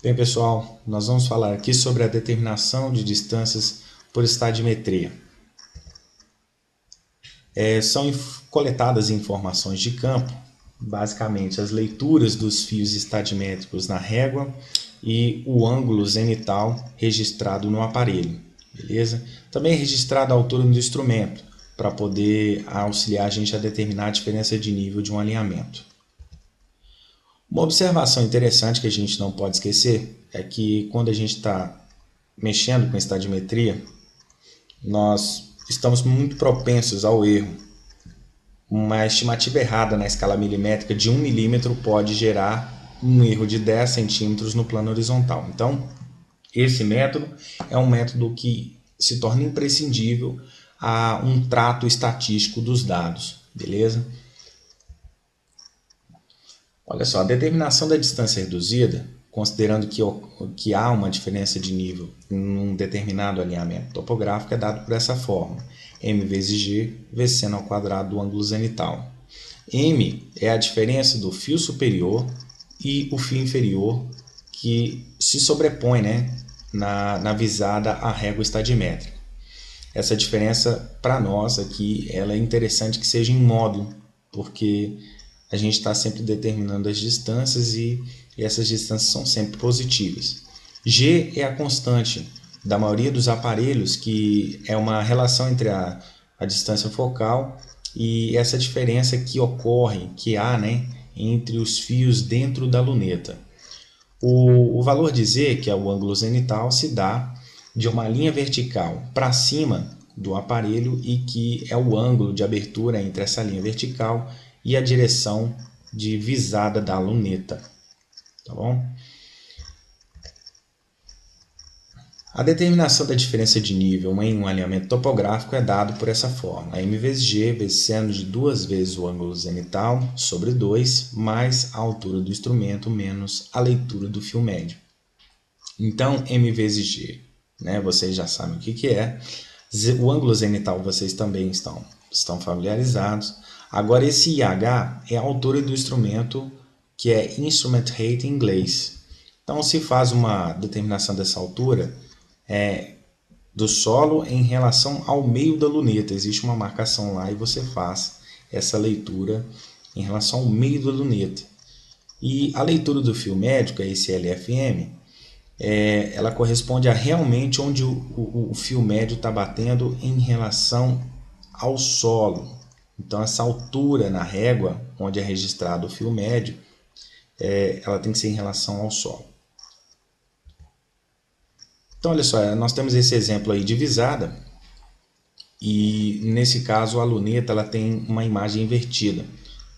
Bem, pessoal, nós vamos falar aqui sobre a determinação de distâncias por estadimetria. São coletadas informações de campo, basicamente as leituras dos fios estadimétricos na régua e o ângulo zenital registrado no aparelho, beleza? Também é registrada a altura do instrumento, para poder auxiliar a gente a determinar a diferença de nível de um alinhamento. Uma observação interessante que a gente não pode esquecer é que quando a gente está mexendo com estadimetria, nós estamos muito propensos ao erro. Uma estimativa errada na escala milimétrica de 1 milímetro pode gerar um erro de 10 centímetros no plano horizontal. Então, esse método é um método que se torna imprescindível a um trato estatístico dos dados, beleza? Olha só, a determinação da distância reduzida, considerando que há uma diferença de nível em um determinado alinhamento topográfico, é dado por essa forma: m vezes g, vezes seno ao quadrado do ângulo zenital. M é a diferença do fio superior e o fio inferior que se sobrepõe, na visada à régua estadimétrica. Essa diferença, para nós aqui, ela é interessante que seja em módulo, porque a gente está sempre determinando as distâncias e essas distâncias são sempre positivas. G é a constante da maioria dos aparelhos, que é uma relação entre a distância focal e essa diferença que ocorre, que há, entre os fios dentro da luneta. O valor de Z, que é o ângulo zenital, se dá de uma linha vertical para cima do aparelho e que é o ângulo de abertura entre essa linha vertical e a direção de visada da luneta, tá bom? A determinação da diferença de nível em um alinhamento topográfico é dado por essa forma: m vezes g vezes seno de 2 vezes o ângulo zenital sobre 2 mais a altura do instrumento menos a leitura do fio médio. Então, m vezes g, vocês já sabem o que é. O ângulo zenital vocês também estão familiarizados. Agora, esse IH é a altura do instrumento, que é Instrument Height em inglês. Então, se faz uma determinação dessa altura do solo em relação ao meio da luneta. Existe uma marcação lá e você faz essa leitura em relação ao meio da luneta. E a leitura do fio médio, que é esse LFM, ela corresponde a realmente onde o fio médio está batendo em relação ao solo. Então, essa altura na régua, onde é registrado o fio médio, ela tem que ser em relação ao solo. Então, olha só, nós temos esse exemplo aí de visada, e nesse caso a luneta ela tem uma imagem invertida.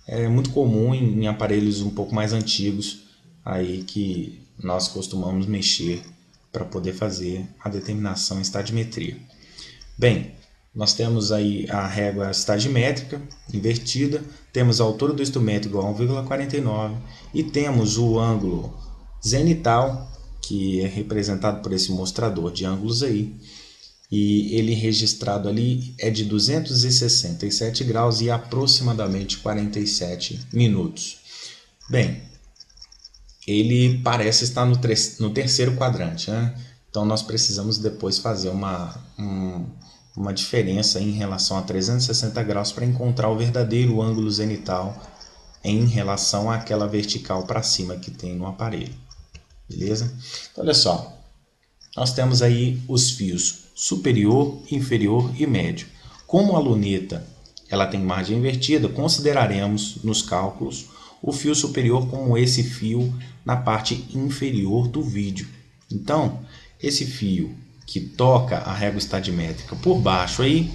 É muito comum em aparelhos um pouco mais antigos aí que nós costumamos mexer para poder fazer a determinação em estadimetria. Bem, nós temos aí a régua estadimétrica invertida, temos a altura do instrumento igual a 1,49 e temos o ângulo zenital, que é representado por esse mostrador de ângulos aí, e ele registrado ali é de 267 graus e aproximadamente 47 minutos. Bem, ele parece estar no terceiro quadrante, Então nós precisamos depois fazer uma diferença em relação a 360 graus para encontrar o verdadeiro ângulo zenital em relação àquela vertical para cima que tem no aparelho. Beleza? Então, olha só, nós temos aí os fios superior, inferior e médio. Como a luneta ela tem margem invertida, consideraremos nos cálculos o fio superior como esse fio na parte inferior do vídeo. Então, esse fio que toca a régua estadimétrica por baixo aí,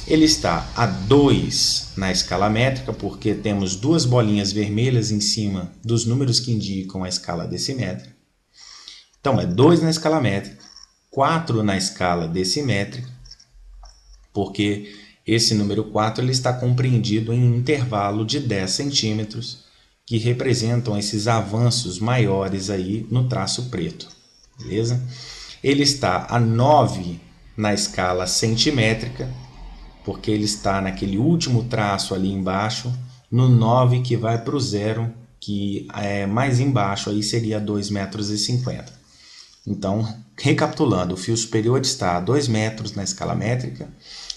ele está a 2 na escala métrica, porque temos duas bolinhas vermelhas em cima dos números que indicam a escala decimétrica. Então, é 2 na escala métrica, 4 na escala decimétrica, porque esse número 4 ele está compreendido em um intervalo de 10 centímetros, que representam esses avanços maiores aí no traço preto, beleza? Ele está a 9 na escala centimétrica, porque ele está naquele último traço ali embaixo, no 9 que vai para o 0, que mais embaixo aí seria 2,50 metros. Então, recapitulando, o fio superior está a 2 metros na escala métrica,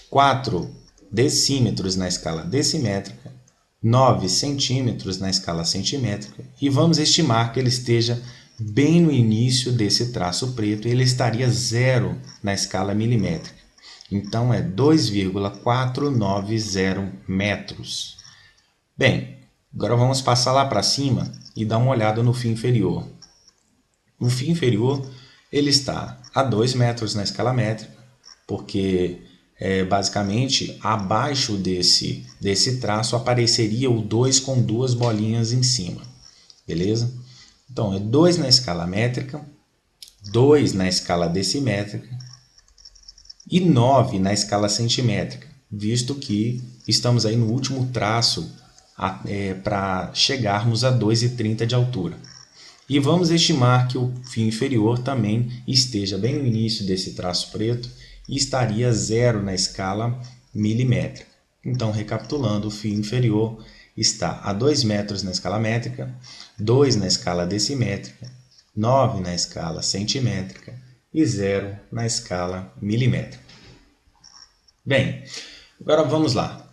4 decímetros na escala decimétrica, 9 centímetros na escala centimétrica, e vamos estimar que ele esteja bem no início desse traço preto e ele estaria 0 na escala milimétrica. Então é 2,490 metros. Bem, agora vamos passar lá para cima e dar uma olhada no fio inferior. O fio inferior ele está a 2 metros na escala métrica, porque basicamente abaixo desse traço apareceria o 2 com duas bolinhas em cima, beleza? Então é 2 na escala métrica, 2 na escala decimétrica e 9 na escala centimétrica, visto que estamos aí no último traço para chegarmos a 2,30 de altura. E vamos estimar que o fio inferior também esteja bem no início desse traço preto e estaria 0 na escala milimétrica. Então, recapitulando, o fio inferior está a 2 metros na escala métrica, 2 na escala decimétrica, 9 na escala centimétrica e 0 na escala milimétrica. Bem, agora vamos lá.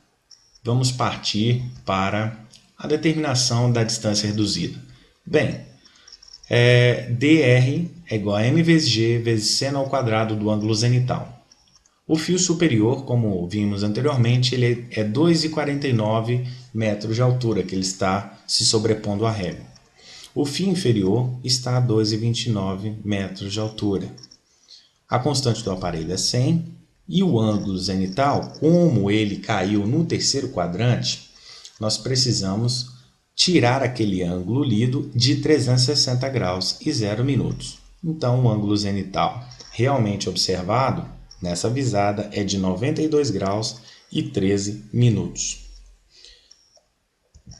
Vamos partir para a determinação da distância reduzida. Bem, dr é igual a m vezes g vezes seno ao quadrado do ângulo zenital. O fio superior, como vimos anteriormente, ele é 2,49 metros de altura, que ele está se sobrepondo à régua. O fio inferior está a 2,29 metros de altura. A constante do aparelho é 100 e o ângulo zenital, como ele caiu no terceiro quadrante, nós precisamos tirar aquele ângulo lido de 360 graus e 0 minutos. Então, o ângulo zenital realmente observado nessa visada é de 92 graus e 13 minutos.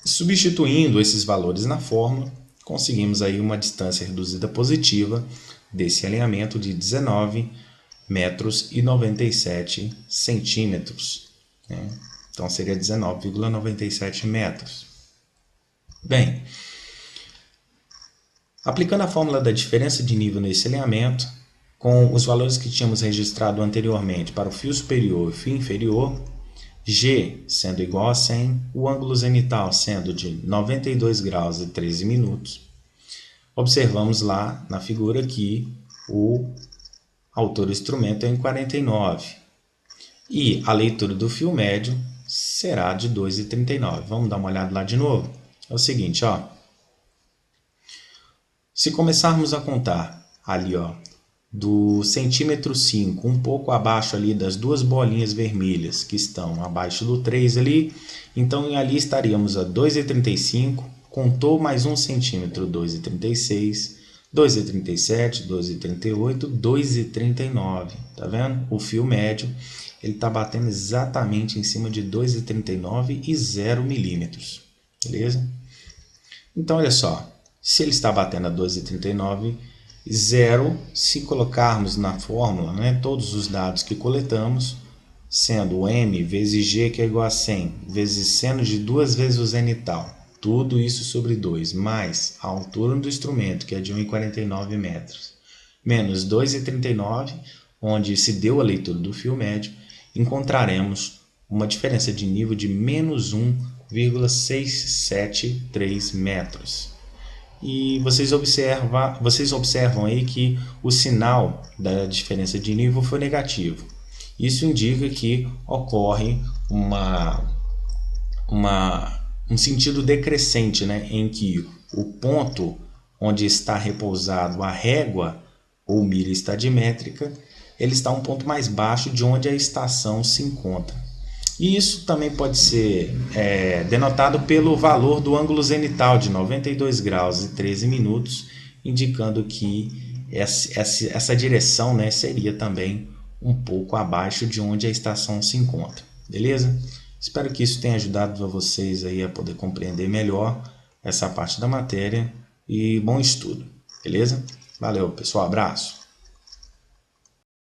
Substituindo esses valores na fórmula, conseguimos aí uma distância reduzida positiva desse alinhamento de 19 metros e 97 centímetros. Né? Então, seria 19,97 metros. Bem, aplicando a fórmula da diferença de nível nesse alinhamento, com os valores que tínhamos registrado anteriormente para o fio superior e fio inferior, G sendo igual a 100, o ângulo zenital sendo de 92 graus e 13 minutos, observamos lá na figura que o altura do instrumento é em 49 e a leitura do fio médio será de 2,39. Vamos dar uma olhada lá de novo? É o seguinte, ó. Se começarmos a contar ali, ó, do centímetro 5, um pouco abaixo ali das duas bolinhas vermelhas que estão abaixo do 3 ali, então ali estaríamos a 2,35, contou mais um centímetro, 2,36, 2,37, 2,38, 2,39, tá vendo? O fio médio, ele está batendo exatamente em cima de 2,39 e 0 milímetros, beleza? Então, olha só, se ele está batendo a 2,39, 0, se colocarmos na fórmula, né, todos os dados que coletamos, sendo m vezes g, que é igual a 100, vezes seno de 2 vezes o zenital, tudo isso sobre 2, mais a altura do instrumento, que é de 1,49 metros, menos 2,39, onde se deu a leitura do fio médio, encontraremos uma diferença de nível de menos 1,673 metros. E vocês observam aí que o sinal da diferença de nível foi negativo. Isso indica que ocorre um sentido decrescente, né, em que o ponto onde está repousado a régua ou mira estadimétrica, ele está um ponto mais baixo de onde a estação se encontra. E isso também pode ser denotado pelo valor do ângulo zenital de 92 graus e 13 minutos, indicando que essa direção, né, seria também um pouco abaixo de onde a estação se encontra. Beleza? Espero que isso tenha ajudado vocês aí a poder compreender melhor essa parte da matéria e bom estudo. Beleza? Valeu, pessoal. Abraço.